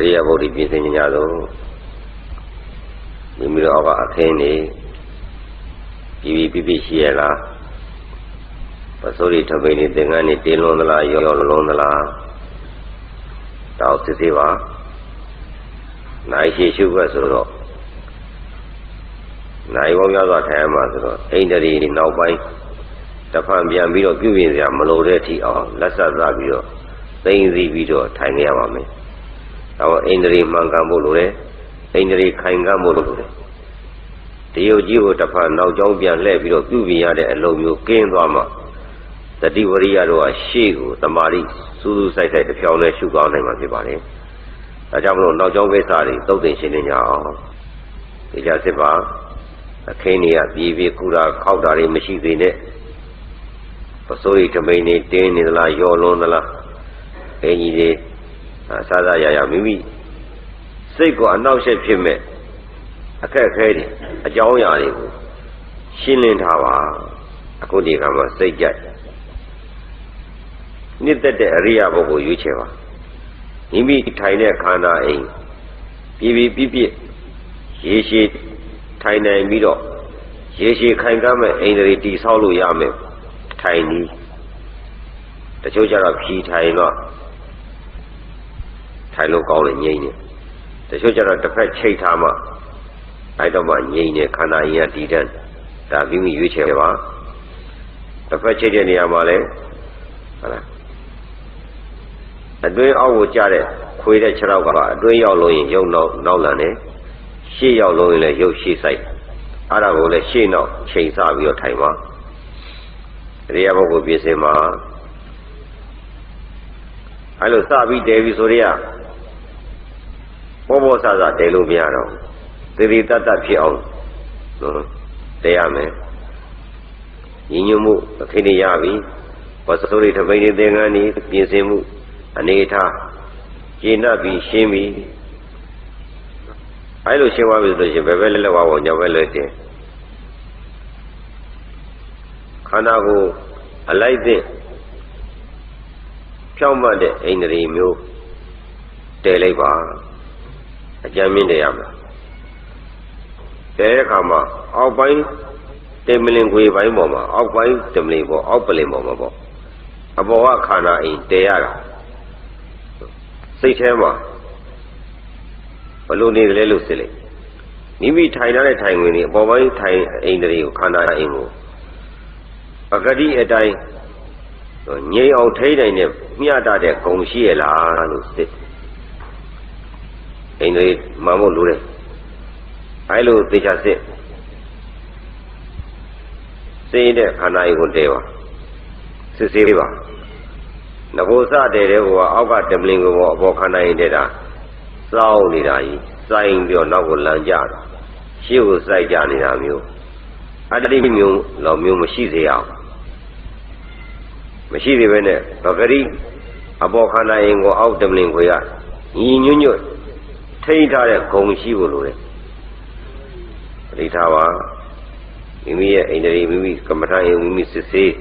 ရိယာဘုဒ္ဓပြင်ဆင်ညာသို့မိမိတို့အောက်အခင်းနေပြရှိရလားပစိုးရီထပိန်နေသင်္ကန်းနေတင်းလွန်သလားရောလုံးသလားတောက်စစ်သေးပါနိုင်ရှိရှုွက်ဆိုတော့နိုင်ပေါင်းများစွာထိုင်ရမှာဆိုတော့အိန္ဒြေနောက်ပိုင်းတဖန်ပြန်ပြီးတော့ပြုပြင်စရာမလိုတဲ့အထိအောင်လက်ဆက်စားပြီးတော့သိမ့်စီပြီးတော့ထိုင်နေရပါမယ်။ဒါတော့အိန္ဒြေမှန်ကန်ဖို့လိုတယ်။အိန္ဒြေခိုင်ခံ့ဖို့လိုတယ်။တရုတ်ကြီးကိုတဖန်နောက်ကျောင်းပြန်လှည့်ပြီးတော့ပြုပြင်ရတဲ့အလုပ်မျိုးကင်းသွားမှတတိဝရိယတို့ကရှေ့ကိုတမာတိစူးစူးဆိုင်ဆိုင်တစ်ဖြောင်းနဲ့ရှုကောင်းနိုင်မှာဖြစ်ပါလေ။ဒါကြောင့်မလို့နောက်ကျောင်းကိစ္စတွေသုတ်သင်ရှင်းနေကြအောင်။ဒီကြစစ်ပါအခင်းတွေကပြေကူတာခောက်တာတွေမရှိသေးနဲ့ပစိုးရီထမိန်နေတင်းနေသလားရောလွန်သလားအင်းကြီးတွေစားစားရမိမိစိတ်ကအနှောက်အယှက်ဖြစ်မဲ့အခက်အခဲတွေအကြောင်းအရာတွေကိုရှင်းလင်းထားပါအခုဒီကမှာစိတ်ကြိုက်နှစ်သက်တဲ့အရိယာဘုကိုရွေးချယ်ပါမိမိထိုင်တဲ့ခန္ဓာအိမ်ပြရေရှည်ထိုင်နိုင်ပြီးတော့ရေရှည်ခိုင်ခံ့မဲ့အိန္ဒြေတိဆောက်လို့ရမယ်ထိုင်နည်းတချို့ကျတော့ဖြီထိုင်တော့ထိုင်လို့ကောင်းတယ်ငြိမ့်တယ်တချို့ကျတော့တစ်ဖက်ချိတ်ထားမှအဲ့တော့မှငြိမ့်တယ်ခန္ဓာရင်ကတည်တတ်ဒါမိမိရွေးချယ်ပါတစ်ဖက်ချိတ်တဲ့နေရာမှာလဲဟုတ်လားအတွင်းအောက်ကိုကျတဲ့ခွေတဲ့ခြေထောက်ကအတွင်းရောက်လို့ရင်ရုပ်နောက်လန်တယ်ရှေ့ရောက်လို့ရင်လည်းရုပ်ရှေ့ဆိုင်အဲ့ဒါကိုလည်းရှေ့နောက်ချိန်ဆပြီးတော့ထိုင်ပါအရိယာဘုကိုပြင်ဆင်ပါအဲ့လိုစပြီးတဲပြီးဆိုရဘောဆဆတဲလို့မရတော့သေသေးတတ်ဖြစ်အောင်တဲရမယ်ညီညွတ်မှုအခင်းရပြီပစိုးရိထပိန်သင်္ကန်းဤပြင်ဆင်မှုအနေထားကျင့်တတ်ပြီးရှင်းပြီအဲ့လိုရှင်းသွားပြီဆိုရင်ဘယ်ဘက်လက်ဝါးပေါ်ညောင်ဘက်လက်တင်ခန္ဓာကိုအလိုက်သင့်ဖြောင့်မတ်တဲ့အိန္ဒြေမျိုးတည်လိုက်ပါအကြမ်းမြင့်တည်ရမယ်တည်တဲ့အခါမှာအောက်ပိုင်းတေမလင်ခွေပိုင်းပေါ်မှာအောက်ပိုင်းတမလင်ပေါ်အောက်ပလင်ပေါ်မှာပေါ့အပေါ်ကခန္ဓာအိမ်တည်ရတာစိတ်ထဲမှာဘလို့နေတယ်လို့စစ်လိုက်မိမိထိုင်တဲ့ထိုင်ဝင်နေအပေါ်ပိုင်းထိုင်အိန္ဒြေကိုခန္ဓာအိမ်ကိုပဂတိအတိုင်းငြိမ်အောင်ထိတိုင်းနဲ့မျှတတဲ့ဂုံရှိရလားလို့စစ်အိန္ဒြေမှန်ဖို့လိုတယ်အဲလိုသေချာစစ်တဲ့ခန္ဓာကိုတဲပါစစ်ဆေးပါငကိုစတဲ့တဲ့ဟိုကအောက်ကတမလင်ကိုအပေါ်ခန္ဓာရင်တဲ့တာစောင်းနေတာကြီးစိုင်းပြီးတော့နောက်ကိုလမ်းကြတာရှေ့ကိုစိုက်ကြနေတာမျိုးအတ္တိမျိုးလောက်မျိုးမရှိစေအောင်မရှိသေးပဲနဲ့ပဂရိအပေါ်ခန္ဓာရင်ကိုအောက်တမလင်ခွေကညီညွတ်ညွတ်ထိန်းထားတဲ့ဂုံရှိဖို့လိုတယ်ပရိထားပါမိမိရဲ့အိန္ဒြေမိမိကမ္မထာယမိမိစစ်ဆေး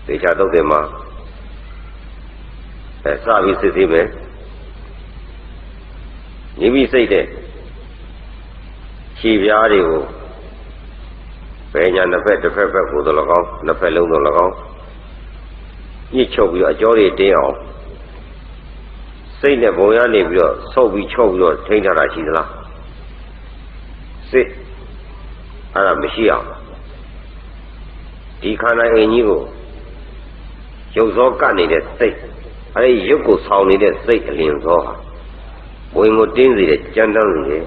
သေချာတော့တယ်မှာစပြီးစစ်ဆေးမယ်မိမိစိတ်တဲ့ခြေပြားတွေကိုဘယ်ညာနှစ်ဖက်တစ်ဖက်ကိုတော့၎င်းနှစ်ဖက်လုံးတော့၎င်းညှစ်ချုပ်ပြီးတော့အကြောတွေတင်းအောင်စိတ်နဲ့ဘုံရနေပြီးတော့ဆုပ်ပြီးချုပ်ပြီးတော့ထိန်းထားတာရှိသလားစစ်အဲ့ဒါမရှိအောင်ဒီခန္ဓာအင်ကြီးကိုရုပ်စောကပ်နေတဲ့စိတ်အဲ့ဒီရုပ်ကိုဆောင်းနေတဲ့စိတ်အလင်းစောဟာဝင်ကိုတင်းစေတဲ့ကြမ်းတမ်းနေတယ်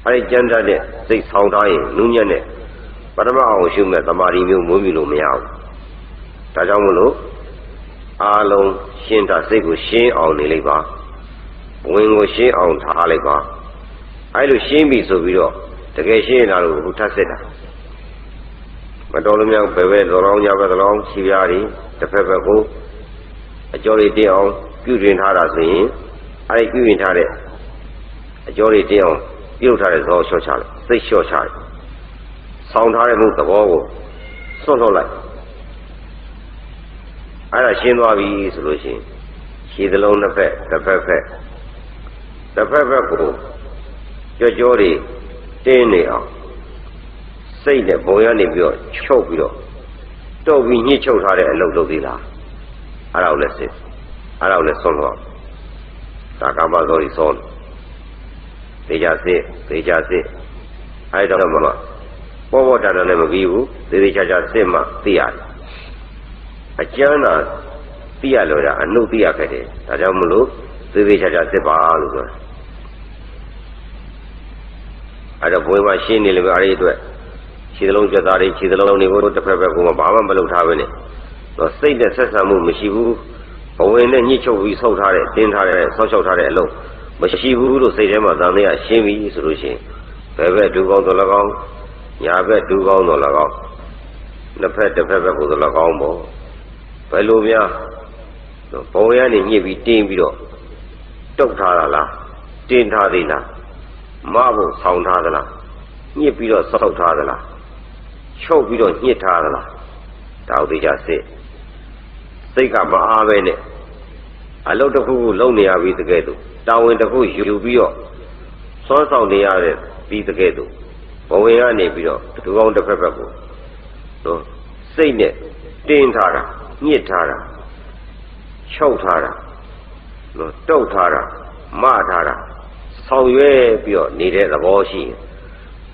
အဲ့ဒီကြမ်းတမ်းတဲ့စိတ်ဆောင်းထားရင်နုညံ့တဲ့ပထမအောင်ရှုမဲ့သမာဓိမျိုးမွေးမိလို့မရဘူးဒါကြောင့်မလို့အားလုံးရှင်းတာစိတ်ကိုရှင်းအောင်နေလိုက်ပါဝင်ကိုရှင်းအောင်ထားလိုက်ပါအဲ့လိုရှင်းပြီဆိုပြီးတော့တကယ်ရှင်းလာလို့ဘုထပ်စစ်တာမတော်လို့များဘယ်တော်အောင်ကြပဲတော်အောင်ခြေပြားတွေတစ်ဖက်ဖက်ကိုအကျော်တွေတင်းအောင်ပြုပြင်ထားတာဆိုရင်အဲ့ဒီပြုပြင်ထားတဲ့အကျော်တွေတင်းအောင်ပြုတ်ထားတဲ့ဇောလျှော့ချလိုက်စိတ်လျှော့ချလိုက်ဆောင်းထားတဲ့မှုသဘောကိုစွန့်လွတ်လိုက်အဲ့ဒါရှင်းသွားပြီဆိုလို့ရှိရင် ခြေသလုံးနှစ်ဖက်တစ်ဖက်ဖက်ကိုကြောတွေတင်းနေအောင်စိတ်နဲ့ဘုံရနေပြီးတော့ချုပ်ပြီးတော့တုတ်ပြီးညှစ်ချုပ်ထားတဲ့အလုပ်လုပ်သေးလားအဲ့ဒါကိုလည်းစစ်အဲ့ဒါကိုလည်းဆုံးတော့ဒါကမ္ဘာတော်ကြီးဆုံးသေချာစစ်အဲ့တော့မှပေါ်တာနဲ့မပြီးဘူးသေချာစစ်မှသိရတယ်အကျမ်းသာသိရလို့ရအနုသိရခဲ့တယ်ဒါကြောင့်မလို့သေချာစစ်ပါလို့ပြောတယ်အဲ့တော့ဘွေးမှာရှင်းနေလို့အဲ့ဒီအတွက်ခြေသလုံးကြက်သားတွေခြေသလုံးတွေကိုတစ်ဖက်ဖက်ကဘာမှမလုပ်ထားပဲနဲ့တော့စိတ်နဲ့ဆက်ဆံမှုမရှိဘူးဘဝင်နဲ့ညှိချုပ်ပြီးဆုပ်ထားတဲ့တင်းထားတဲ့ဆောက်ရှောက်ထားတဲ့အလုပ်မရှိဘူးလို့စိတ်ထဲမှာသံသယရှင်းပြီဆိုလို့ရှိရင်ဘယ်ဘက်ဒူကောင်းတော်၎င်းညာဘက်ဒူကောင်းတော်၎င်းနှစ်ဖက်တစ်ဖက်ဘက်ကိုတော်၎င်းပေါ့ဘယ်လိုများဘဝင်ကနေညှစ်ပြီးတင်းပြီးတော့တုတ်ထားတာလားတင်းထားသေးလားမဖို့ဆောင်းထားသလားညှစ်ပြီးတော့ဆောက်ထားသလားချုပ်ပြီးတော့ညှစ်ထားသလားဒါဥဒိချစိတ်ကမအားပဲနဲ့အလုပ်တစ်ခုခုလုပ်နေရပြီးတကယ်တော့တာဝန်တစ်ခုယူပြီးတော့စောဆောင်နေရတဲ့ပြီးတကယ်တော့ဘဝင်ကနေပြီးတော့ဒူကောင်းတစ်ဖက်ဖက်ကိုတော့စိတ်နဲ့တင်းထားတာညှစ်ထားတာချုပ်ထားတာတော့တုတ်ထားတာမထားတာဆောင်ရွက်ပြီးတော့နေတဲ့သဘောရှိရင်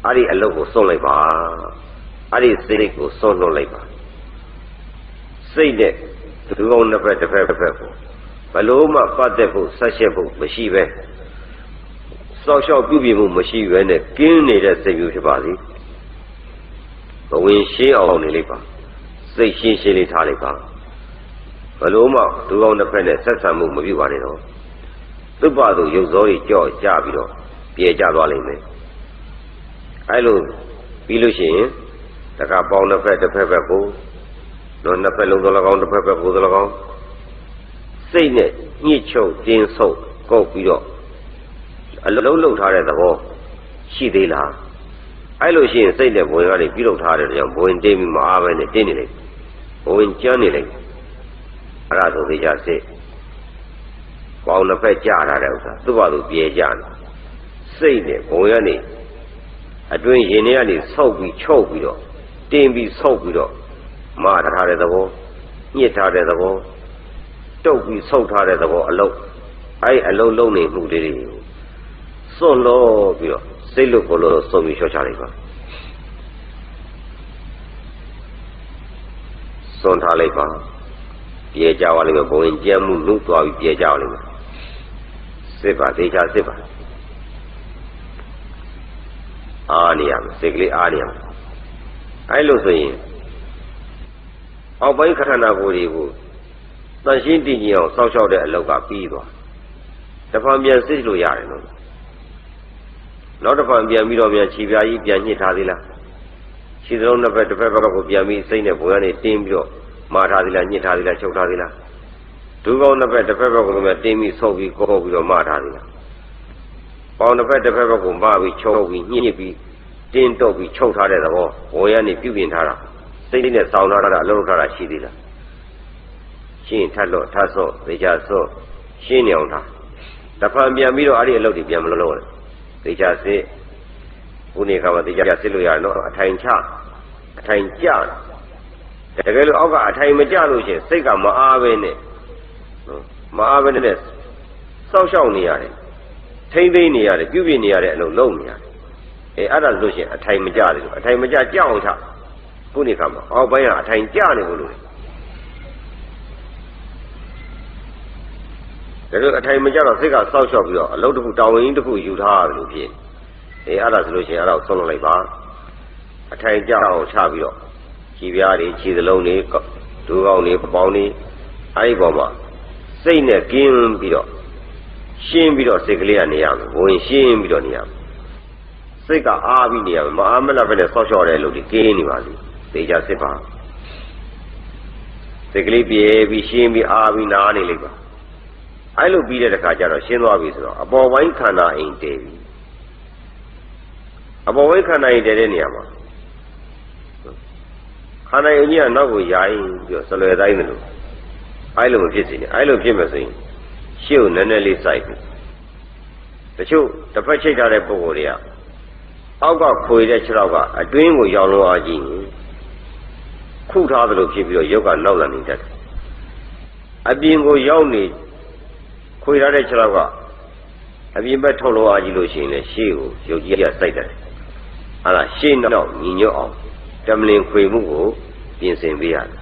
အဲ့ဒီအလုပ်ကိုစွန့်လိုက်ပါအဲ့ဒီစိတ်ကိုစွန့်လွတ်လိုက်ပါစိတ်နဲ့ဒူကောင်းနှစ်ဖက်တစ်ဖက်ကိုဘလို့မှပတ်သက်ဖို့ဆက်ရှက်ဖို့မရှိပဲစောက်ရှောက်ပြုပြင်မှုမရှိပဲနဲ့ကင်းနေတဲ့စိတ်မျိုးဖြစ်ပါစေဘဝင်ရှင်းအောင်နေလိုက်ပါစိတ်ရှင်းလေးထားလိုက်ပါဘလို့မှဒူကောင်းနှစ်ဖက်နဲ့ဆက်ဆံမှုမပြုပါနဲ့တော့သူ့ဘာသူရုပ်စောကြီးကြော့ကြပြီးတော့ပြေကျသွားလိမ့်မယ်အဲ့လိုပြီးလို့ရှိရင်တခါပေါင်းနှစ်ဖက်တစ်ဖက်ကိုတော့နှစ်ဖက်လုံးသော၎င်းတစ်ဖက်ကိုသော၎င်းစိတ်နဲ့ညှစ်ချုပ်တင်းဆုပ်ကုတ်ပြီးတော့အလုံးလုံးထားတဲ့သဘောရှိသေးလားအဲ့လိုရှိရင်စိတ်နဲ့ဘဝင်ကနေပြုလုပ်ထားတဲ့ကြောင့်ဘဝင်တင်းပြီးမအားပဲနဲ့တင်းနေလိုက်ဘဝင်ကျန်းနေလိုက်အဲ့ဒါဆိုသေးကြစိတ်ပေါင်းနှစ်ဖက်ကြာထားတဲ့ဥစ္စာသူ့ဘာသူပြေကြတယ်စိတ်နဲ့ဘဝင်ကနေအတွင်းရင်ထဲကနေဆုပ်ပြီးချုပ်ပြီးတော့တင်းပြီးဆုပ်ပြီးတော့မထားတဲ့သဘောညှစ်ထားတဲ့သဘောတုတ်ပြီးဆုပ်ထားတဲ့သဘောအလုံးအဲ့အလုံးလုံးနေမှုတွေကိုစွန့်လို့ပြီးတော့စိတ်လို့ကိုလို့စုံပြီးလျှော့ချလိုက်ပါစွန့်ထားလိုက်ပါပြေကြပါလိမ့်မယ်ဘဝင်ကြမ်းမှုလူသွားပြီးပြေကြပါလိမ့်မယ်စစ်ပါသေချာစစ်ပါအားနေရမယ်စိတ်ကလေးအားနေရမယ်အဲ့လိုဆိုရင်အောက်ပိုင်းခန္ဓာကိုယ်တွေကိုတန်ရှင်းတည်ကြည်အောင်စောင့်ရှောက်တဲ့အလုပ်ကပြီးသွားတစ်ဖန်ပြန်စစ်လို့ရတယ်လို့နောက်တစ်ဖန်ပြန်ပြီးတော့ပြန်ခြေပြားကြီးပြန်ညှစ်ထားသေးလားခြေစလုံးနှစ်ဖက်တစ်ဖက်ကိုပြန်ပြီးစိတ်နဲ့ဘဝင်ကနေတင်းပြီးတော့မာထားသေးလားညှစ်ထားသေးလားချုပ်ထားသေးလားဒူကောင်းနှစ်ဖက်တစ်ဖက်ကိုပြန်တင်းပြီးဆုပ်ပြီးကောပြီးတော့မာထားသေးလားပေါင်းတစ်ဖက်တစ်ဖက်ကိုမပြီးချုပ်ပြီးညှစ်ပြီးတင်းတော့ပြီးချုပ်ထားတဲ့သဘောဘဝင်ကနေပြုပြင်ထားတာစိတ်လေးနဲ့စောင်းထားတာအလုပ်လုပ်ထားတာရှိသေးလားရှင်းထပ်လို့ထပ်စော့သေချာစော့ရှင်းနေအောင်ထားတဖန်ပြန်ပြီးတော့အဲ့ဒီအလုပ်တွေပြန်မလုပ်နဲ့သေချာစစ်ခုနေခါမှာသေချာစစ်လို့ရတယ်နော်အထိုင်ချအထိုင်ကျတကယ်လို့အောက်ကအထိုင်မကျလို့ရှိရင်စိတ်ကမအားပဲနဲ့မအားပဲနဲ့စောက်ရှောက်နေရတယ်ထိမ့်သိမ့်နေရတယ်ပြုပြင်နေရတဲ့အလုပ်လုပ်နေရတယ်အဲ့ဒါဆိုလို့ရှိရင်အထိုင်မကျတယ်လို့အထိုင်မကျကြအောင်ချခုနေခါမှာအောက်ပိုင်းကအထိုင်ကျနေလို့ဒါလို့အထိုင်မကျတော့စိတ်ကစောက်ရှောက်ပြီးတော့အလုပ်တစ်ခုတာဝန်ကြီးတစ်ခုယူထားရတယ်လို့ဖြစ်အဲ့ဒါဆိုလို့ရှိရင်အဲ့ဒါကိုဆုံးလိုက်ပါအထိုင်ကျအောင်ချပြီးတော့ခြေပြားတွေခြေသလုံးတွေဒူးကောင်းတွေပေါင်းတွေအဲ့ဒီပေါ်မှာစိတ်နဲ့ကင်းပြီးတော့ရှင်းပြီးတော့စိတ်ကလေးကနေရမယ်ဝင်ရှင်းပြီးတော့နေရမယ်စိတ်ကအားပြီးနေရမယ်မအားမလားပဲနဲ့စောက်ရှောက်တဲ့လူတွေကင်းနေပါလိမ့်သေချာစစ်ပါစိတ်ကလေးပြေပြီးရှင်းပြီးအားပြီးနားနေလိုက်ပါအဲ့လိုပြီးတဲ့အခါကျတော့ရှင်းသွားပြီဆိုတော့အပေါ်ပိုင်းခန္ဓာအိမ်တည်ပြီအပေါ်ပိုင်းခန္ဓာအိမ်တည်တဲ့နေရာမှာခန္ဓာအိမ်ကြီးကနောက်ကိုယာရင်ပြီးတော့ဆလွယ်တိုင်းတယ်လို့အဲ့လိုမဖြစ်စေနဲ့အဲ့လိုဖြစ်မယ်ဆိုရင် ရှေ့ကိုနည်းနည်းလေးစိုက်ပြီးတချို့တစ်ဖက်ချိတ်ထားတဲ့ပုံကိုယ်တွေကအောက်ကခွေတဲ့ခြေထောက်ကအတွင်းကိုရောက်လို့အားကြီးခုထားသလိုဖြစ်ပြီးတော့ရုပ်ကနောက်လာနေတတ်တယ်အပြင်ကိုရောက်နေခွေထားတဲ့ခြေထောက်ကအပြင်ဘက်ထုတ်လို့အားကြီးလို့ရှိရင်လည်းရှေ့ကိုရုပ်ကြီးကစိုက်တယ်ဟာလားရှေ့နောက်ညီညွတ်အောင်တမလင်ခွေမှုကိုပြင်ဆင်ပေးရတယ်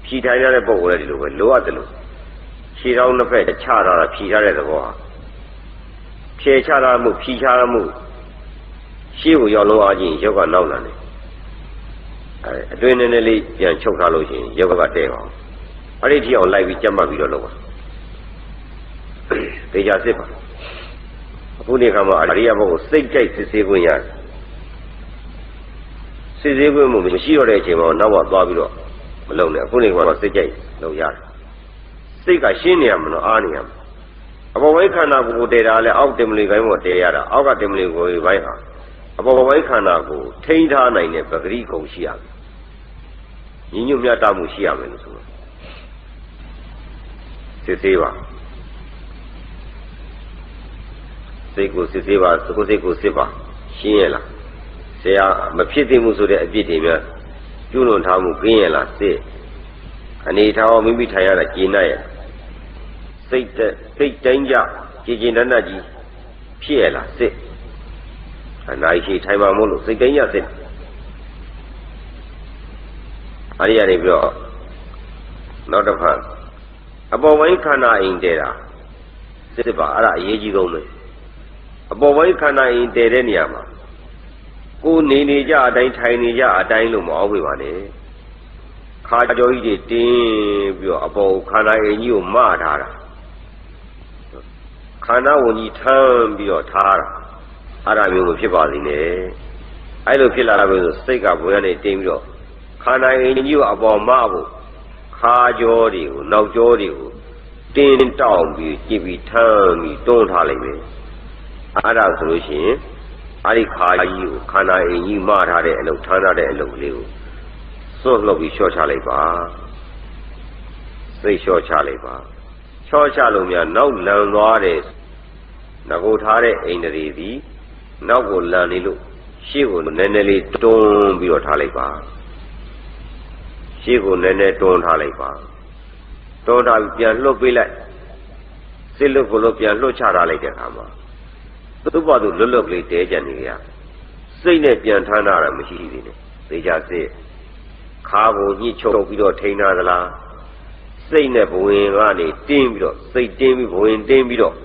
ဖြီထိုင်ရတဲ့ပုံကိုယ်လည်းဒီလိုပဲလိုအပ်တယ်လို့ခြေထောက်နှစ်ဖက်ချထားတာဖြီထားတဲ့သဘောဟာဖြေချထားမှုဖြီချထားမှုရှေ့ကိုရောက်လို့အားကြီးရုပ်ကနောက်လာတယ်အတွင်းနည်းနည်းလေးပြန်ချုပ်ထားလို့ရှိရင်ရုပ်ကတဲ့ပါအဲ့ဒီထိအောင်လိုက်ပြီးကြက်မှတ်ပြီးတော့လုပ်ပါတေချာစစ်ပါအခုနေ့ခါမှာအရိယာဘုတ်ကိုစိတ်ကြိုက်စစ်ဆေးခွင့်ရတယ်စစ်ဆေးခွင့်မရှိတော့တဲ့အချိန်မှာနောက်သွားပြီးတော့မလုပ်နဲ့အခုနေ့ကတော့စိတ်ကြိုက်လုပ်ရတယ်စိတ်ကရှင်းနေရမလို့အားနေရမအပေါ်ပိုင်းခန္ဓာကိုယ်တည်တာလဲအောက်တင်မလီပိုင်းပေါ်တည်ရတာအောက်ကတင်မလီကိုယ်ပိုင်းဟာအပေါ်ပိုင်းခန္ဓာကိုထိန်းထားနိုင်တဲ့ပဂရိကုံရှိရမယ်ညီညွတ်မြတ်တာမှုရှိရမယ်လို့ဆိုတော့စစ်ဆေးပါစိတ်ကိုစစ်ဆေးပါကိုယ်စိတ်ကိုစစ်ပါရှင်းရလားဆရာမဖြစ်သင့်မှုဆိုတဲ့အပြစ်တွေများကျွလွန်ထားမှုခင်းရလားစစ်အနေထားအောင်မိမိထိုင်ရတာကျဉ်းရစိတ်တိုင်းကြကြည်ကျင်တတ်တတ်ကြီးဖြစ်ရလားစစ်အနာရှိထိုင်မှာမို့လို့စိတ်တိုင်းကြစစ်အရိယာတွေပြောနောက်တစ်ခါအပေါ်ပိုင်းခန္ဓာအိမ်တည်တာစစ်ပါအဲ့ဒါအရေးကြီးဆုံးပဲအပေါ်ပိုင်းခန္ဓာအိမ်တည်တဲ့နေရာမှာကိုယ်နေကြအတိုင်းထိုင်နေကြအတိုင်းလို့မအောင်ပြပါနဲ့ခါကြောကြီးတွေတင်းပြီးတော့အပေါ်ခန္ဓာအိမ်ကြီးကိုမထားတာခန္ဓာဝင်ကြီးထမ်းပြီးတော့ထားတာအဲ့ဒါမျိုးမဖြစ်ပါစေနဲ့အဲ့လိုဖြစ်လာတာပဲဆိုစိတ်ကဘွယ်ကနေတင်းပြီးတော့ခန္ဓာအိမ်ကြီးကိုအပေါ်မဖို့ခါကြောတွေကိုနောက်ကြောတွေကိုတင်းတောင်းပြီးကြည့်ပြီးထမ်းပြီးတွန်းထားလိုက်မယ်အဲ့ဒါဆိုလို့ရှိရင်အဲ့ဒီခါကြီးကိုခန္ဓာအိမ်ကြီးမထားတဲ့အလုပ်ထမ်းထားတဲ့အလုပ်လေးကိုစွန့်လှုပ်ပြီးလျှော့ချလိုက်ပါစိတ်လျှော့ချလိုက်ပါလျှော့ချလို့များနောက်လန်သွားတဲ့ငကိုထားတဲ့အိန္ဒြေသည်နောက်ကိုလန်နေလို့ရှေ့ကိုနည်းနည်းလေးတွန်းပြီးတော့ထားလိုက်ပါရှေ့ကိုနည်းနည်းတွန်းထားလိုက်ပါတွန်းထားပြီးပြန်လှုပ်ပေးလိုက်စိတ်လွတ်ကိုလို့ပြန်လှုပ်ချထားလိုက်တဲ့အခါမှာသူ့ဘာသူလွတ်လွတ်ကလေးတဲကြနေရစိတ်နဲ့ပြန်ထမ်းတာမရှိသေးနဲ့သိကြစစ်ခါကိုညှိချုပ်ပြီးတော့ထိန်းထားသလားစိတ်နဲ့ဘဝင်ကနေတင်းပြီးတော့စိတ်တင်းပြီးဘဝင်တင်းပြီးတော့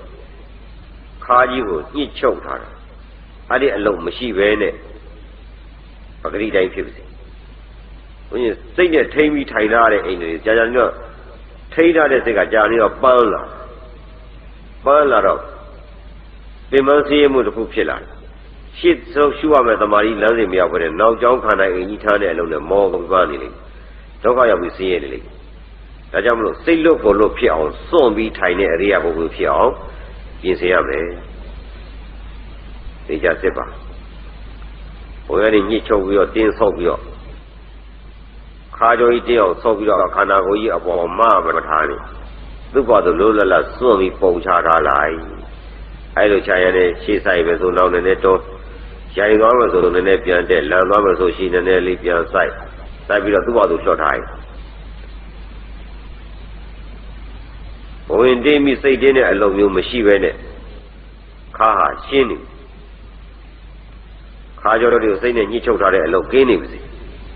ခါကြီးကိုညှိချုပ်ထားတာအဲ့ဒီအလုံးမရှိဘဲနဲ့ပဂရိတိုင်းဖြစ်ပါစေဘုရင်စိတ်နဲ့ထိန်းပြီးထိုင်ထားတဲ့အိမ်တွေကြာကြာညော့ထိန်းထားတဲ့စိတ်ကကြာနေတော့ပန်းလာတော့ပင်မစီးမှုတစ်ခုဖြစ်လာတယ်ရှစ်ဆုံးရှုရမယ်တမာရီလမ်းစဉ်မရောက်ခဲ့တဲ့နောက်ကျောင်းခန္ဓာအိမ်ကြီးထားတဲ့အလုံးနဲ့မောကုန်သွားနေလိမ့်ဒုက္ခရောက်ပြီးဆင်းရဲနေလိမ့်ဒါကြောင့်မလို့စိတ်လွတ်ကိုလွတ်ဖြစ်အောင်စွန့်ပြီးထိုင်တဲ့အရိယာပုဂ္ဂိုလ်ဖြစ်အောင်ပြင်ဆင်ရမယ်သိကြစစ်ပါဘုရားကြီးညှိချုပ်ပြီးတော့တင်းဆောက်ပြီးတော့ခါကြောကြီးတင်းအောင်ဆောက်ပြီးတော့ခန္ဓာကိုယ်ကြီးအပေါ်မထားနေသူ့ဘာသူလိုလတ်စွန့်ပြီးပုံချထားလိုက်အဲ့လိုချရတဲ့ရှေ့ဆိုင်ပဲဆိုနောက်နည်းနည်းတော့ရိုင်သွားမယ်ဆိုတော့နည်းနည်းပြန်တက်လန်သွားမယ်ဆိုရှိနည်းနည်းလေးပြန်ဆိုင်ပြီးတော့သူ့ဘာသူလျှော့ထားဘဝင်တင်းပြီးစိတ်တင်းတဲ့အလုံးမျိုးမရှိပဲနဲ့ခါဟာရှင်းနေခါကြောတို့စိတ်နဲ့ညှိချုပ်ထားတဲ့အလုံးကင်းနေပါစေ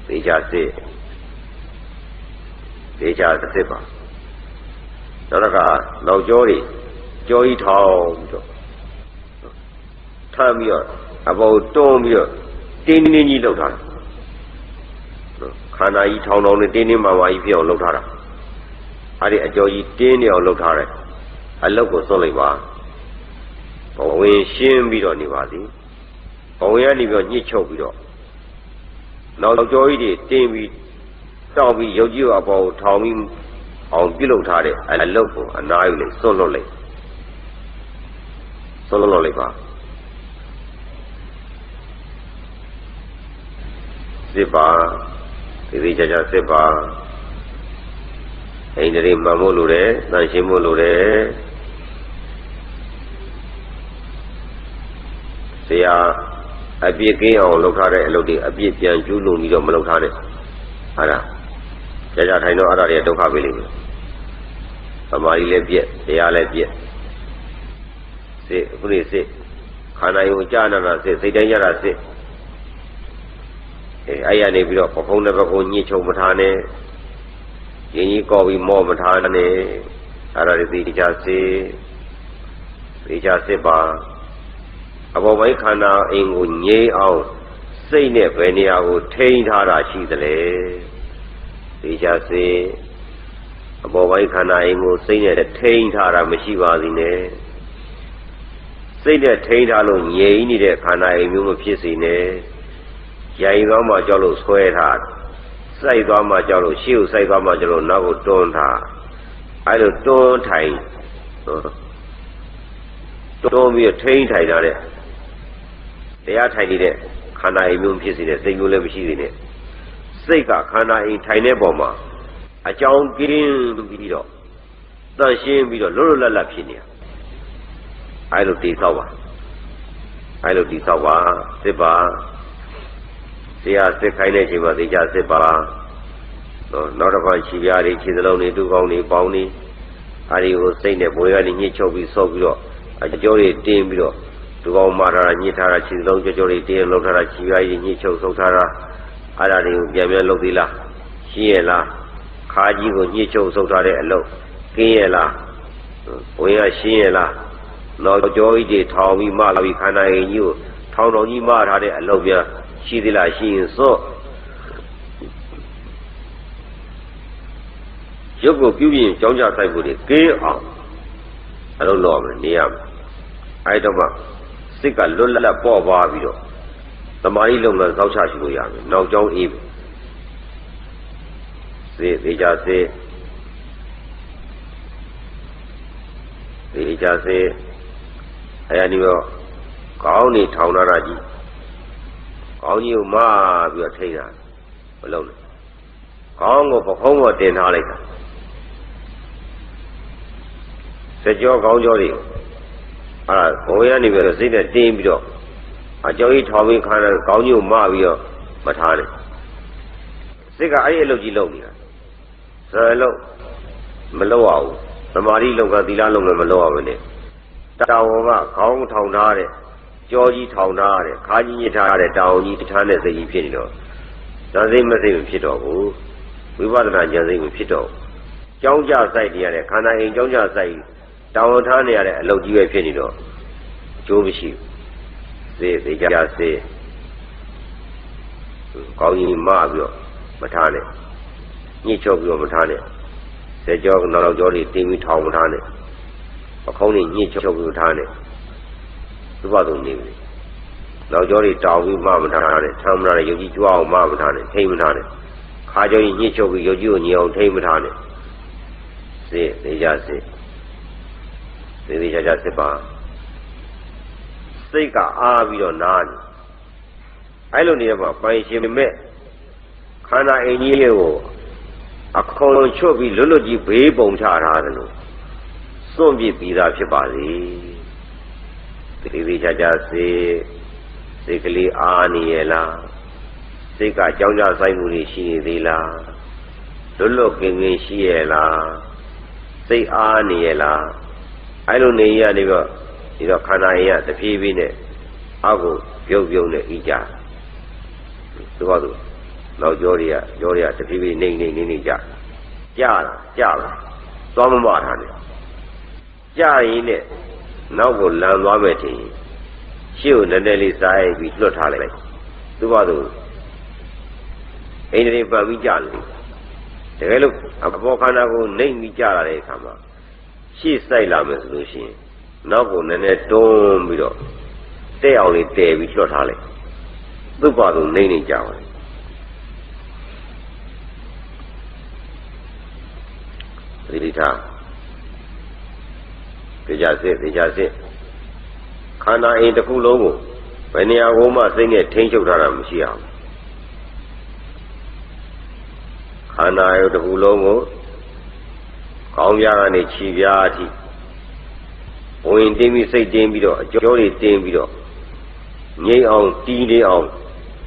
သေချာစစ်ပါနောက်တစ်ခါနောက်ကျောတွေကြောကြီးထောင်ပြီးတော့ထမ်းပြီးတော့အပေါ်တွန်းပြီးတော့တင်းတင်းကြီးလှုပ်ထားတာခန္ဓာကြီးထောင်နဲ့တင်းမာမာကြီးဖြစ်အောင်လှုပ်ထားတာအဲ့ဒီအကျော်ကြီးတင်းနေအောင်လှုပ်ထားတယ်အလုတ်ကိုစွန့်လိုက်ပါဘဝင်ရှင်းပြီးတော့နေပါသည်ဘဝင်ကနေပြီးတော့ညှစ်ချုပ်ပြီးတော့နောက်ကျော်ကြီးတွေတင်းပြီးတောက်ပြီးရုပ်ကြီးကိုအပေါ်ကိုထောင်ပြီးအောင်ပြုလုပ်ထားတဲ့အလုတ်ကိုအနားယူလိုက်စွန့်လွတ်လိုက်ပါစစ်ပါဒီချာစစ်ပါ အိန္ဒြေမှန်ဖို့လိုတယ်တန်ရှင်းဖို့လိုတယ်ဆရာအပြစ်ကင်းအောင်လုပ်ထားတဲ့အလုပ်တွေအပြစ်ပြန်ကျူးလွန်ပြီးတော့မလုပ်ထားနဲ့ဟာလားကြာထိုင်တော့အဲ့ဒါတွေဒုက္ခပေးလိမ့်မယ်သမာဓိလည်းပြည့်တရားလည်းပြည့်စိတ်အခုနေစိတ်ခန္ဓာယုံကြာနာတာစိတ်တိုင်းရတာစိတ်အဲ့ရနေပြီးတော့ပခုံးတစ်ပခုံးညှိချုပ်မထားနဲ့ရင်းကြီးကော်ပြီးမောမထားနဲ့အဲ့ဒါတွေသိကြစိတ်ပါအပေါ်ပိုင်းခန္ဓာအိမ်ကိုငြိမ်းအောင်စိတ်နဲ့ဘယ်နေရာကိုထိန်းထားတာရှိသလဲသိကြစိတ်အပေါ်ပိုင်းခန္ဓာအိမ်ကိုစိတ်နဲ့ထိန်းထားတာမရှိပါသေးနဲ့စိတ်နဲ့ထိန်းထားလို့ငြိမ်းနေတဲ့ခန္ဓာအိမ်မျိုးမဖြစ်စေနဲ့ရိုင်သွားမှကြောက်လို့ဆွဲထားစိုက်သွားမှကြောက်လို့ရှေ့ကိုစိုက်သွားမှကြောက်လို့နောက်ကိုတွန်းထားအဲလိုတွန်းထိုင်တွန်းပြီးထိန်းထိုင်ထားတဲ့တရားထိုင်နေတဲ့ခန္ဓာအိမ်မျိုးဖြစ်စေတဲ့စိတ်မျိုးလည်းမရှိသေးနဲ့စိတ်ကခန္ဓာအိမ်ထိုင်တဲ့ပုံမှာအကြောင်းကင်းပြီးတော့တန်ရှင်းပြီးတော့လွတ်လွတ်လပ်လပ်ဖြစ်နေတာအဲလိုတည်ဆောက်ပါစစ်ပါတရားစစ်ခိုင်းတဲ့အချိန်မှာသိကြစစ်ပါနောက်တစ်ခါခြေပြားတွေခြေစလုံးတွေတူကောင်းတွေပေါင်းတွေအဲဒီကိုစိတ်နဲ့ဘွေကနေညှစ်ချုပ်ပြီးဆော့ပြီးတော့အကြောတွေတင်းပြီးတော့တူကောင်းမာထားတာညှစ်ထားတာခြေစလုံးကြောတွေတင်းလှုပ်ထားတာခြေပြားကြီးညှစ်ချုပ်ဆုပ်ထားတာအဲ့ဒါတွေကိုပြန်လုပ်သေးလားရှင်းရဲ့လားခါကြီးကိုညှစ်ချုပ်ဆုပ်ထားတဲ့အလုပ်ကင်းရဲ့လားဘွေကရှင်းရဲ့လားနောက်ကြောကြီးတွေထောင်ပြီးမလာပြီးခန္ဓာရင်ကြီးကိုထောင်ကြီးမထားတဲ့အလုပ်ပြန်ရှိသေးလားရှိရင်စော့ရုပ်ကိုပြုပြင်ကြောင်းကြဆိုင်ဖို့တွေကင်းအောင်အလုပ်လုပ်မယ်နေရမယ်အဲတော့မှစိတ်ကလွတ်လပ်ပေါ့ပါပြီးတော့သမာဓိလုပ်ငန်းစောက်ချရှိလို့ရမယ်နောက်ကြောင်းအေးစေသေးကြစေအဲဒီတော့ကောင်းနေထောင်လာတာကြီးကောင်းကြီးကိုမပြီးတော့ထိန်းတာမလုပ်နဲ့ကောင်းကိုပခုံးကိုတင်ထားလိုက်တာစကြောကောင်းကြောတွေအဲ့ဒါဘုံရနေပြီးတော့စိတ်နဲ့တင်းပြီးတော့အကြောကြီးထောင်ပြီးခါတယ်ကောင်းကြီးကိုမပြီးတော့မထားနဲ့စိတ်ကအဲ့ဒီအလုပ်ကြီးလုပ်နေတာဇယ်လုပ်မလုပ်အောင်သမာဓိလုပ်ကသီလလုပ်လည်းမလုပ်အောင်နဲ့တာဝန်ကခေါင်းထောင်ထားတဲ့ကြောကြီးထောင်ထားတဲ့ခါကြီးညစ်ထားတဲ့တာဝန်ကြီးတခြားနဲ့စိတ်ကြီးဖြစ်နေတော့ဉာဏ်စိတ်မစိတ်မဖြစ်တော့ဘူးဝိပဿနာဉာဏ်စိတ်မဖြစ်တော့ကြောင်းကြစိုက်နေရတဲ့ခန္ဓာအိမ်ကြောင်းကြစိုက်တာဝန်ထားနေရတဲ့အလုပ်ကြီးပဲဖြစ်နေတော့အကျိုးမရှိဘူးသိကြစေကောင်းကြီးမပြီးတော့မထားနဲ့ညှိချုပ်ပြီးတော့မထားနဲ့စက်ကြောနောက်ကြောတွေတင်းပြီးထောင်မထားနဲ့အခုံးနေညှိချုပ်ပြီးထားနဲ့သူ့ဘာသူနေပြီနောက်ကြောတွေတောင်းပြီးမထားနဲ့ထမ်းမထားနဲ့ယုတ်ကြီးကြွအောင်မထားနဲ့ထိမ့်မထားနဲ့ခါကြောကြီးညှိချုပ်ပြီးယုတ်ကြီးကိုညင်အောင်ထိမ့်မထားနဲ့သိကြစေသေချာစစ်ပါစိတ်ကအားပြီးတော့နားနေအဲ့လိုနေရမှာပိုင်ရှင်မဲ့ခန္ဓာအိမ်ကြီးလေးကိုအခုံချွတ်ပြီးလွတ်လွတ်ကြီးဘေးပုံချထားတယ်လို့စွန့်ပစ်ပြီးသားဖြစ်ပါလေသေချာစိတ်ကလေးအားနေရလားစိတ်ကကြောင်းကြဆိုင်မှုတွေရှိနေသေးလားလွတ်လွတ်ကင်းကင်းရှိရလားစိတ်အားနေရလားအဲ့လိုနေရနေတော့ဒီတော့ခန္ဓာရင်ကတဖြည်းဖြည်းနဲ့အောက်ကိုပြုံနဲ့ဤကြသူကသူနောက်ကြောတွေကတဖြည်းဖြည်းနေကြလာသွားမမထားနဲ့ကြရင်နဲ့နောက်ကိုလန်သွားမယ်ထင်ရှေ့ကိုနည်းနည်းလေးစားပြီးလွတ်ထားလိုက်သူကသူအိန္ဒြေပတ်ပြီးကြတယ်တကယ်လို့အပေါ်ခန္ဓာကိုနှိမ့်ပြီးကြလာတဲ့အခါမှာရှေ့ဆိုင်လာမယ်ဆိုလို့ရှိရင်နောက်ကိုနည်းနည်းတွန်းပြီးတော့တဲ့အောင်လေးတည်ပြီးလွှတ်ထားလိုက်သူ့ဘာသူနှိမ့်နေကြပါလေဒီထားတရားစစ်ခန္ဓာအိမ်တစ်ခုလုံးကိုဘယ်နေရာကိုမှစိတ်နဲ့ထိန်းချုပ်ထားတာမရှိအောင်ခန္ဓာရုပ်တစ်ခုလုံးကို ကောင်းပြားကနေခြေပြားအထိဝင်တင်းပြီးစိတ်တင်းပြီးတော့အကျော်တွေတင်းပြီးတော့ငြိမ်အောင်တီးနေအောင်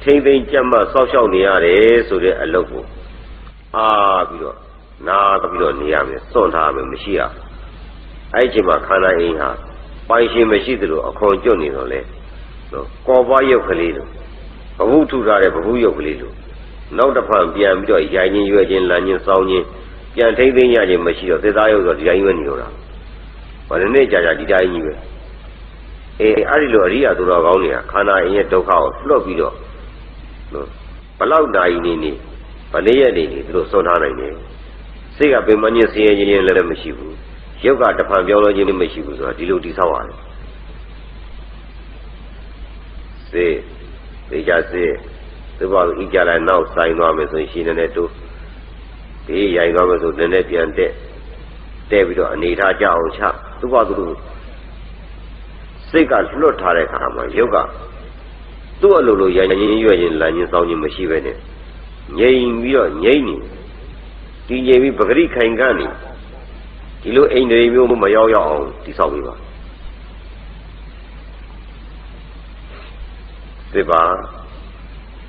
ထိမ့်သိမ့်ကြက်မှစောက်ရှောက်နေရတယ်ဆိုတဲ့အလုပ်ကိုအားပြီးတော့နားပြီးတော့နေရမယ်စွန့်ထားမယ်မရှိရအဲ့ဒီမှာခန္ဓာအိမ်ဟာပိုင်ရှင်မရှိသလိုအခွန်ကျွတ်နေတော့လေကော်ပွားရုပ်ကလေးလိုဘဝထူထားတဲ့ဘဝရုပ်ကလေးလိုနောက်တစ်ဖန်ပြန်ပြီးတော့ရိုင်ချင်းရွယ်ချင်းလမ်းချင်းစောင်းချင်းပြန်ထိမ့်သိမ့်ရခြင်းမရှိတော့သစ္စာရုပ်ဆိုဒီတိုင်းပဲနေတော့တာဘာလို့နဲ့ကြာကြာဒီတိုင်းကြီးပဲအဲ့ဒီလိုအရိယာသူတော်ကောင်းတွေကခန္ဓာအိမ်ရဲ့ဒုက္ခကိုလွတ်ပြီးတော့ဘလောက်နိုင်နေဗလေးရက်နေသူတို့စွန့်ထားနိုင်တယ်စိတ်ကပင်မညစ်ဆင်းရဲခြင်းလည်းမရှိဘူးရုပ်ကတဖန်ပြောင်းလဲခြင်းလည်းမရှိဘူးဆိုတော့ဒီလိုတိဆောက်ရတယ်စေဒေကြစေသူဘာလို့ဤကြလိုက်နောက်ဆိုင်သွားမယ်ဆိုရင်ရှင်နေတူဒီရိုင်သွားမယ်ဆိုနည်းနည်းပြန်တက်ပြီးတော့အနေထားကြအောင်ချသူဘာသူစိတ်ကလွတ်ထားတဲ့ခါမှာရုပ်ကသူ့အလိုလိုရိုင်ရင်ရွယ်ရင်လမ်းရင်စောင်းခြင်းမရှိပဲနဲ့ငြိမ်ပြီးတော့ငြိမ့်နေတည်ငြိမ်ပြီးပဂရိခိုင်ကနေဒီလိုအိမ်တွေမျိုးမရောက်အောင်တိဆောက်ပြီးပါစစ်ပါ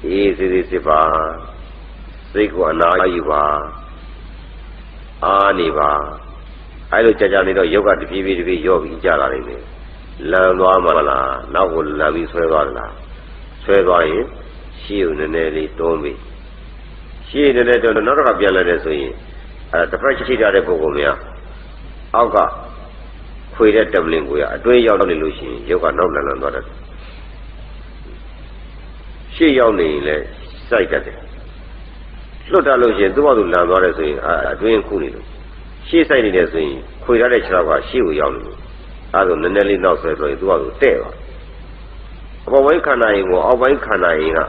အေးစစ်ပါစိတ်ကိုအနာယူပါအားနေပါအဲ့လိုကြာနေတော့ယောဂတပြေးပြေးရောပြီးကြာလာနိုင်တယ်လမ်းသွားမှလားနောက်ကိုလမ်းပြီးဆွဲသွားလားဆွဲသွားရင်ရှေ့ကိုနည်းနည်းလေးတွန်းပြီးရှေ့နည်းနည်းတော့နောက်တစ်ခါပြန်လာတယ်ဆိုရင်တစ်ဖက်ချိထားတဲ့ပုံကောင်များအောက်ကခွေတဲ့တမလင်ကိုရအတွင်းရောက်နေလို့ရှိရင်ယောဂနောက်လန်သွားတယ်ရှေ့ရောက်နေရင်လည်းစိုက်တတ်တယ်လွတ်တတ်လို့ရှိရင်သူ့ဘာသူလန်သွားတယ်ဆိုရင်အတွင်းခုနေလို့ရှေ့ဆိုင်နေတယ်ဆိုရင်ခွေထားတဲ့ခြေထောက်ကရှေ့ကိုရောက်နေလို့အဲဒါဆိုနည်းနည်းလေးနောက်ဆွဲဆိုရင်သူ့ဘာသူတဲ့သွားအပေါ်ပိုင်းခန္ဓာရင်ကိုအောက်ပိုင်းခန္ဓာရင်က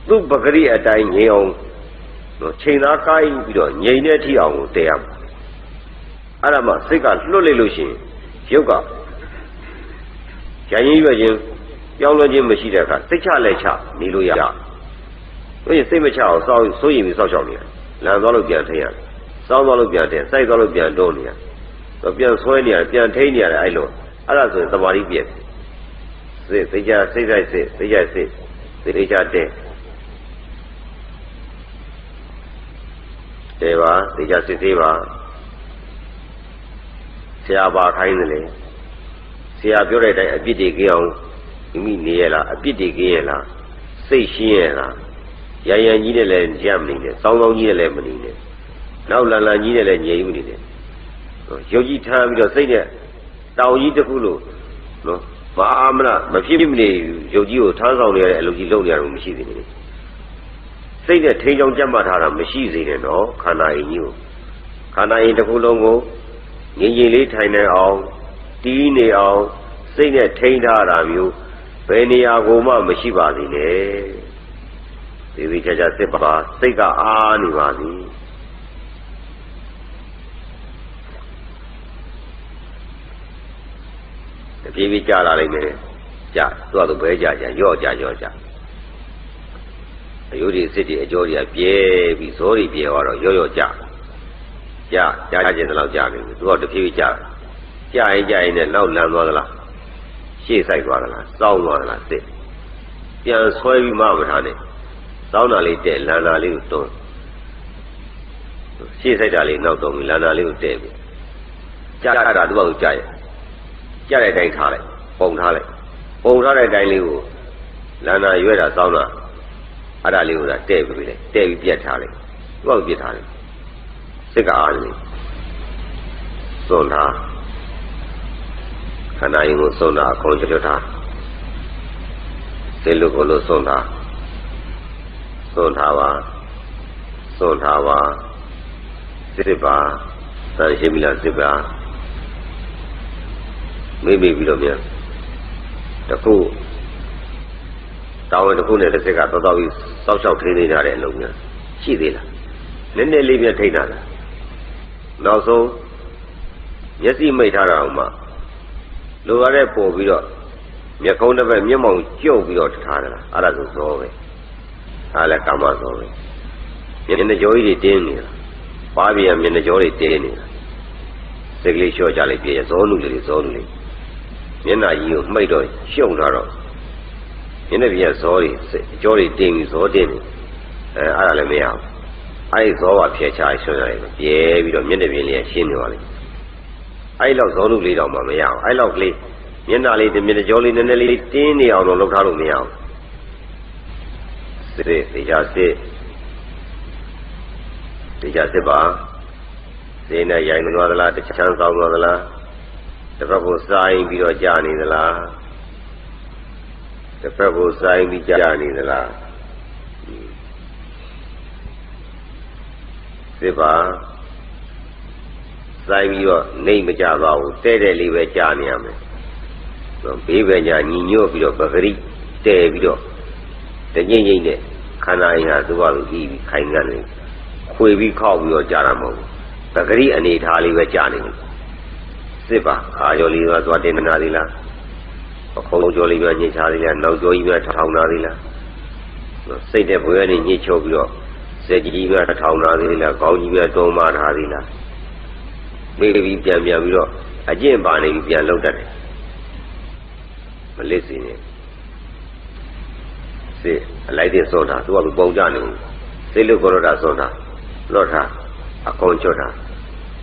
သူ့ပဂရိအတိုင်းငြိမ်အောင်ချိန်သားကိုင်းပြီးတော့ငြိမ်တဲ့အထိအောင်ကိုတည်ရမှာအဲ့ဒါမှစိတ်ကလွတ်လိုက်လို့ရှိရင်ရုပ်ကရိုင်းရင်းရွက်ချင်းပြောင်းလဲခြင်းမရှိတဲ့အခါစိတ်ချလက်ချနေလို့ရဆိုရင်စိတ်မချအောင်စိုးရင်ပြီးစောက်ရှောက်နေရလမ်းသွားလို့ပြန်ထိရတယ်စောင်းသွားလို့ပြန်တဲ့စိုက်သွားလို့ပြန်တွန်းနေရပြန်ဆွဲနေရပြန်ထိနေရတယ်အဲ့လိုအဲ့ဒါဆိုရင်သမာဓိပြည့်စိတ်ချစိတ်ဆိုင်စိတ်ချစိတ်စိတ်ချတဲ့ပါစိတ်ချစိတ်သေးပါဆရာပါခိုင်းတယ်လေဆရာပြောတဲ့အတိုင်းအပြစ်တွေကင်းအောင်မိမိနေရလားအပြစ်တွေကင်းရလားစိတ်ရှင်းရလားရရန်ကြီးနဲ့လည်းကြမနေနဲ့စောင်းကြီးနဲ့လည်းမနေနဲ့နောက်လန်ကြီးနဲ့လည်းငြိမ်မနေနဲ့ရုပ်ကြီးထားပြီးတော့စိတ်နဲ့တောင်ကြီးတစ်ခုလို့နော်မအားမလားမဖြစ်မနေရုပ်ကြီးကိုထမ်းဆောင်နေရတဲ့အလုပ်ကြီးလုပ်နေရလို့မရှိသေးဘူးစိတ်နဲ့ထိန်းချောင်းကြက်မှတ်ထားတာမရှိစေနဲ့နော်ခန္ဓာအိမ်ကြီးကိုခန္ဓာအိမ်တစ်ခုလုံးကိုငြိမ်ငြိမ်လေးထိုင်နေအောင်တီးနေအောင်စိတ်နဲ့ထိန်းထားတာမျိုးဘယ်နေရာကိုမှမရှိပါသေးနဲ့ဒီချာစစ်ပါစိတ်ကအားနေပါသည်တပြေးပြေးကြာလာလိမ့်မယ်ကြာသူ့အတူဘဲကြာရော့ကြာအယုဒ္ဓိစစ်တီအကျော်ကြီးပြဲပြီးဇောတွေပြဲသွားတော့ရော့ကြာကျင်တဲ့လောက်ကြာနေပြီသူကတပြေးပြေးကြာရင်နဲ့နောက်လမ်းသွားသလားရှေ့ဆိုင်သွားသလားစောင်းသွားသလားစစ်ပြန်ဆွဲပြီးမှမထားနဲ့စောင်းတာလေးတဲ့လန်တာလေးကိုတွန်းရှေ့ဆိုင်တာလေးနောက်တော့လန်တာလေးကိုတဲ့ပြီကြာတာသူ့ဘာကိုကြာတဲ့အတိုင်းထားလိုက်ပုံထားတဲ့အတိုင်းလေးကိုလန်တာရွဲတာစောင်းတာအဲ့ဒါလေးကိုတဲ့ပြီးလိုက်တဲ့ပြီးပြတ်ထားလိုက်သူ့ဘာကိုပြတ်ထားလိုက်စိတ်ကအားနေစွန့်ထားခန္ဓာရင်ကိုစွန့်တာအကုန်ကျွတ်ထားစိတ်လို့ကိုလို့စွန့်ထားပါစစ်ပါသံရှိပြီလားစစ်ပါမေ့ပြီးတော့မြန်တခုတောင်းတခုနဲ့တစ်စက်ကတောက်ပြီးစောက်ရှောက်ထိနေကြတဲ့အလုံးများရှိသေးလားနည်းနည်းလေးပြထိနေတာလားနောက်ဆုံးမျက်စိမိတ်ထားတာအောင်မှလိုရတဲ့ပို့ပြီးတော့မျက်ခုံးတစ်ဘက်မျက်မှောင်ကျုပ်ပြီးတော့ထားတယ်လားအဲ့ဒါဆိုဇောပဲအဲ့လည်းကာမဇောပဲမျက်နှာကြောကြီးတွေတင်းနေတာ ဘာပြမျက်နှာကြောတွေတင်းနေတာစိတ်ကလေးလျှော့ကြလိုက်ပြည့်ဇောနုလေးဇောနုလေးမျက်နှာကြီးကိုမှိတ်တော့ရှုံလာတော့မျက်နှာပြဇောတွေကြောတွေတင်းပြီးဇောတင်းနေအဲ့ဒါလည်းမရဘူးအဲ့ဇောပါဖြဲချရှုံရတယ်ပြဲပြီးတော့မျက်နှာပြလေးရှင်းနေပါလိမ့်အဲ့လောက်ဇောနုလေးတော့မှမရအောင်အဲ့လောက်ကလေးမျက်နှာလေးဒီမျက်နှာကြောလေးနည်းနည်းလေးတင်းနေအောင်လုပ်ထားလို့မရအောင်စစ်တေချာစစ်ပါစေနဲ့ရိုင်သွားသလားတချမ်းကောင်းသွားသလားတစ်ဖက်ကိုစိုင်းပြီးတော့ကြာနေသလားတစ်ဖက်ကိုစိုင်းပြီးကြာနေသလားစစ်ပါစိုင်းပြီးတော့နှိမ့်မကြပါဘူးတဲ့လေးပဲကြာနေရမယ်ဘေးပဲညာညီညွတ်ပြီးတော့ပဂရိတဲပြီးတော့တငိမ့်ငိမ့်နဲ့ခန္ဓာအင်ဟာသူ့ဘာလို့ပြီးပြီးခိုင်ငတ်နေခွေပြီးခောက်ပြီးတော့ကြာတာမဟုတ်ဘူးပဂရိအနေထားလေးပဲကြာနေတယ်စစ်ပါခါကြောလေးကသွားတင်နာသေးလားအခုံးကြောလေးပဲညှိချသေးလားနောက်ကြောကြီးပဲထောင်နာသေးလားစိတ်တဲ့ဘွယ်ကနေညှိချုပ်ပြီးတော့စက်ကြီးပဲထောင်နာသေးလားခေါင်းကြီးပဲတုံးမထားသေးလားမိပြီးပြန်ပြီးတော့အကျင့်ပါနေပြီးပြန်လောက်တတ်တယ်မလစ်စီနေစစ်အလိုက်တဲ့စောတာသူကလူပုံကြနေဘူးစိတ်လို့ခေါ်တာစောတာလော့ထားအကုန်ချွတ်တာ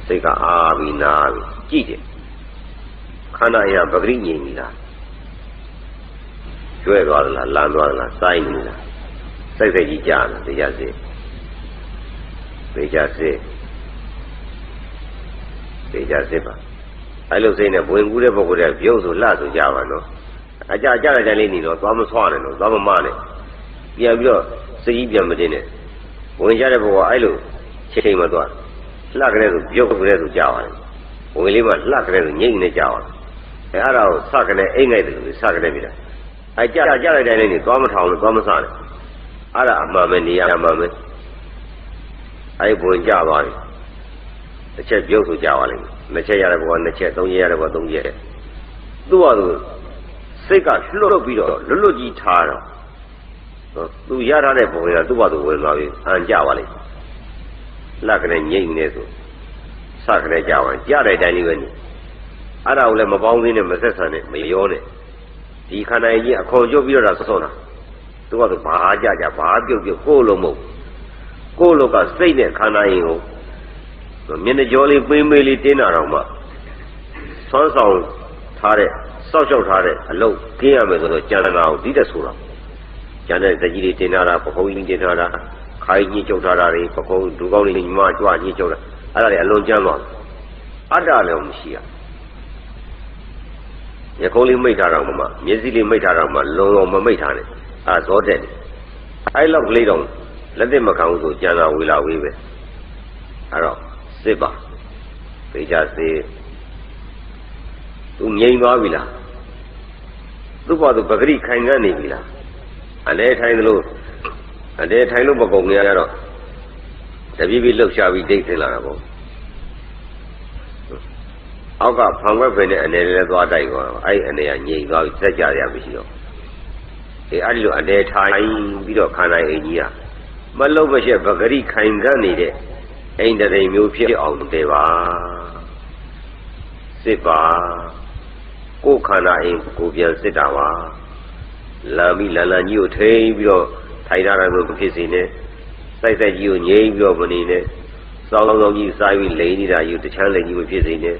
စိတ်ကအာပြီးနာပြီးကြည့်တယ်ခန္ဓာအရာပဂရိငြိမ်ပြီလားကျွဲသွားသလားလမ်းသွားသလားစိုင်းနေလားစိတ်ကြီးကြာတယ်တရားစစ်ပါအဲ့လိုစိတ်နဲ့ဝင်ကူးတဲ့ပုဂ္ဂိုလ်တွေပြုတ်ဆိုလှဆိုကြပါနော်အကြကြတဲ့လေးနေတော့သွားမဆွားနဲ့တော့သွားမမနဲ့ပြန်ပြီးတော့စိတ်ကြီးပြန်မတင်နဲ့ဝင်ကြတဲ့ပုဂ္ဂိုလ်အဲ့လိုချိန်မှသွားလှကလေးဆိုပြုတ်ကလေးဆိုကြာပါတယ်ဝင်လေးမှလှကလေးဆိုငိမ့်နေကြာပါတယ်အဲ့ဒါကိုစကလေးအိမ်ငိုက်တယ်လို့စကလေးပြတာအကြတဲ့လေးနေသွားမထောင်လို့သွားမစားနဲ့အဲ့ဒါအမှန်ပဲနေရမှာပဲအဲ့ဝင်ကြသွားတယ်တစ်ချက်ပြုတ်ဆိုကြာပါလိမ့်မယ်နှစ်ချက်ရတဲ့ဘောကနှစ်ချက်သုံးချက်ရတဲ့ဘောသုံးချက်သူ့ဟာသူစိတ်ကလွတ်ပြီးတော့လွတ်ကြီးထားတော့သူရထားတဲ့ပုံကသူ့ဘာသူဝင်သွားပြီအန်ကြပါလိမ့်လက်ကလေးငိမ့်နေဆိုစကလေးကြာပါကြားတဲ့အတိုင်းလေးပဲနေအဲ့ဒါကိုလည်းမပေါင်းသေးနဲ့မဆက်ဆံနဲ့မရောနဲ့ဒီခန္ဓာကြီးအခေါ်ကျုပ်ပြီးတော့ဆောတာသူကသူဘာကြဘာပြုတ်ကိုယ်လုံးမဟုတ်ကိုယ်လုံးကစိတ်နဲ့ခန္ဓာရင်ကိုမျက်နှာကြောလေးပေးမေးလေးတင်းတာတော့မှဆွမ်းဆောင်ထားတဲ့စောက်ရှောက်ထားတဲ့အလုပ်ကျင်းရမယ်ဆိုတော့ကျန်တာကိုဒီတက်ဆိုတာကျန်တဲ့တကြီးလေးတင်ထားတာပခုံးကြီးတင်ထားတာခိုင်းကြီးကျုပ်ထားတာတွေပခုံးဒူကောင်းလေးညီမကြွကြီးကျုပ်တာအဲ့ဒါတွေအလွန်ကျမ်းသွားအတ္တလည်းမရှိရရခုံးလေးမိတ်ထားတော့မှမျက်စိလေးမိတ်ထားတော့မှလုံလုံမမိတ်ထားနဲ့အဲ့ဇောတက်တယ်အဲ့လောက်ကလေးတော့လက်သက်မခံဘူးဆိုကျန်တာဝေလာဝေးပဲအဲ့တော့စစ်ပါသိကြစေသူငြိမ်သွားပြီလားသူ့ဘာသူပဂရိခိုင်ငတ်နေပြီလားအနေထိုင်လို့မကုန်ရတော့တပြည့်ပြည့်လှုပ်ရှားပြီးဒိတ်ဆင်းလာတာပေါ့အောက်ကဖန်ခွက်ပဲနဲ့အနေနဲ့သွားတိုက်သွားတော့အဲ့အနေကငြိမ်သွားပြီးစက်ကြရမရှိတော့အဲ့ဒီလိုအနေထိုင်ပြီးတော့ခန္ဓာအိမ်ကြီးကမလှုပ်မရှက်ပဂရိခိုင်ငတ်နေတဲ့အိမ်တရေမျိုးဖြစ်အောင်တည်ပါစစ်ပါကိုယ်ခန္ဓာအိမ်ကိုပြန်စစ်တာပါလာပြီးလန်ကြီးကိုထိန်းပြီးတော့ထိုင်ထားတာကိုဖြစ်စေနဲ့စိုက်ကြီးကိုငြိမ်းပြီးတော့မနေနဲ့စောင်းလုံးကြီးစားပြီးလိန်နေတာယူတချမ်းလိန်ကြီးကိုဖြစ်စေနဲ့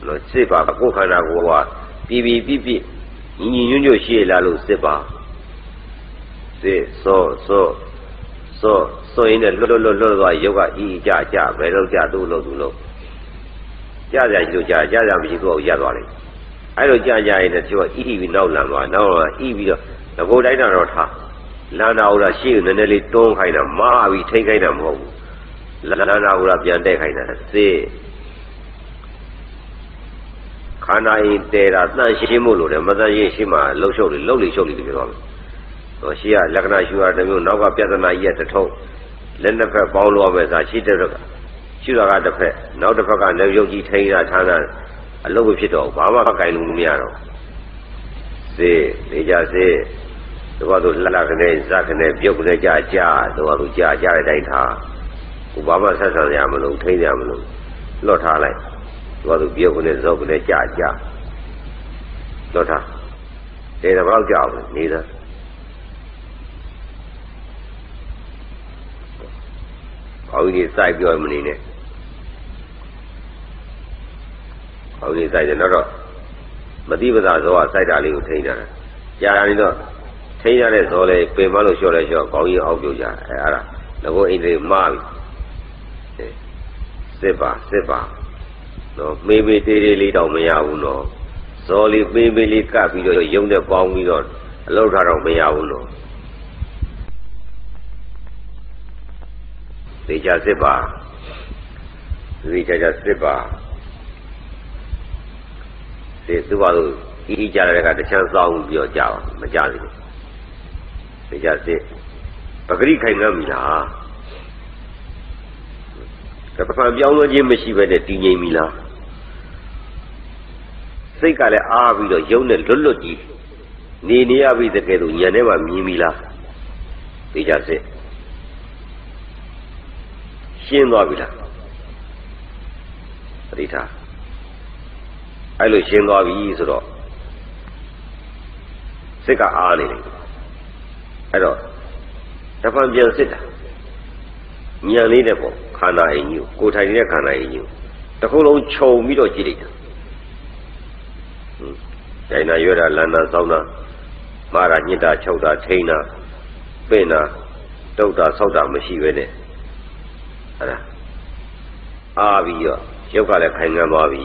လို့စစ်ပါကိုယ်ခန္ဓာကိုယ်ကပြညီညွတ်ညွတ်ရှိလာလို့စစ်ပါစစ်စောရင်းနဲ့လွတ်သွားရုပ်ကဤကြဘယ်တော့ကြသူ့လို့ကြမရှိတော့ရသွားလိမ့်အဲ့လိုကြာရင်တချို့ကဤပြီးနောက်လန်သွားနောက်ဤပြီးတော့ငကိုတိုင်းတော့ထားလန်တာဟိုလားရှေ့နည်းနည်းလေးတွန်းခိုင်းတာမာပြီးထိခိုင်းတာမဟုတ်ဘူးလန်တာဟိုလားပြန်တက်ခိုင်းတာစစ်ခန္ဓာရင်တဲတာတန့်ရှင်းမို့လို့တယ်မတန့်ရှင်းမှလှုပ်ရှုပ်လေပြောသွားမယ်ဟိုရှေ့ကလက္ခဏာရှုရတဲ့မျိုးနောက်ကပြဿနာကြီးတစ်ထုံးလက်နှစ်ဖက်ပေါင်းလို့ပဲစားရှိတဲ့ရှုတာကတစ်ဖက်နောက်တစ်ဖက်ကလည်းရုပ်ကြီးထိန်းတာထားတာအလုပ်မဖြစ်တော့ဘာမှကြိုင်လို့မရတော့စေနေကြစေတို့ကလှကနေဇက်ကနေပြုတ်ကနေကြာတို့ကကြာတဲ့အတိုင်းထား ဘာမှဆက်ဆံရမလို့ထိန်းရမလို့လွတ်ထားလိုက်သူပြုတ်ကနေဇောက်ကနေကြာလွတ်ထားတယ်တော့ကြောက်နေသားခေါင်းကြီးစိုက်ပြောမနေနဲ့ခေါင်းကြီးစိုက်တယ်တော့မတိပသာဇောကစိုက်တာလေးကိုထိန်းတာကြာတာနေတော့ထိန်းရတဲ့ဇောလေးပင်မလို့လျှော့လဲလျှော့ခေါင်းကြီးအောက်ပြုတ်ကြအဲ့ဒါငါအိမ်လေးမှားပြီစစ်ပါနော်မေးမေးတေးသေးလေးတော့မရဘူးနော်ဇော်လေးမေးမေးလေးကပ်ပြီးတော့ရုံနဲ့ပေါင်းပြီးတော့အလုပ်ထားတော့မရဘူးနော်သေချာစစ်ပါသေချာစစ်ပါသူ့ဘာလို့ဤကြတဲ့ကတချမ်းစောင်းပြီးတော့ကြာမကြသေးဘူးသေချာစစ်ပဂရိခိုင်ငတ်ပြီလားကပ္ပံပြောင်းလဲခြင်းမရှိဘဲနဲ့တည်ငြိမ်ပြီလားစိတ်ကလည်းအားပြီးတော့ရုံနဲ့လွတ်ကြီးနေရပြီတကယ်လို့ညံထဲမှာမြင်ပြီလားသိကြစစ်ရှင်းသွားပြီလားပရိထာအဲ့လိုရှင်းသွားပြီဆိုတော့စိတ်ကအားနေတယ်အဲ့တော့တပံပြန်စစ်တာညံလေးတဲ့ပေါ့ခန္ဓာအိမ်ကြီးကိုထိုင်နေတဲ့ခန္ဓာအိမ်ကြီးတစ်ခုလုံးခြုံပြီးတော့ကြည့်လိုက်တာဒိုင်နာရွက်တာလန္တာစောင်းတာမာတာညစ်တာချုပ်တာထိန်းတာပင့်တာတုတ်တာဆောက်တာမရှိပဲနဲ့အဲ့ဒါအားပြီးတော့ရုပ်ကလည်းခိုင်ခံသွားပြီ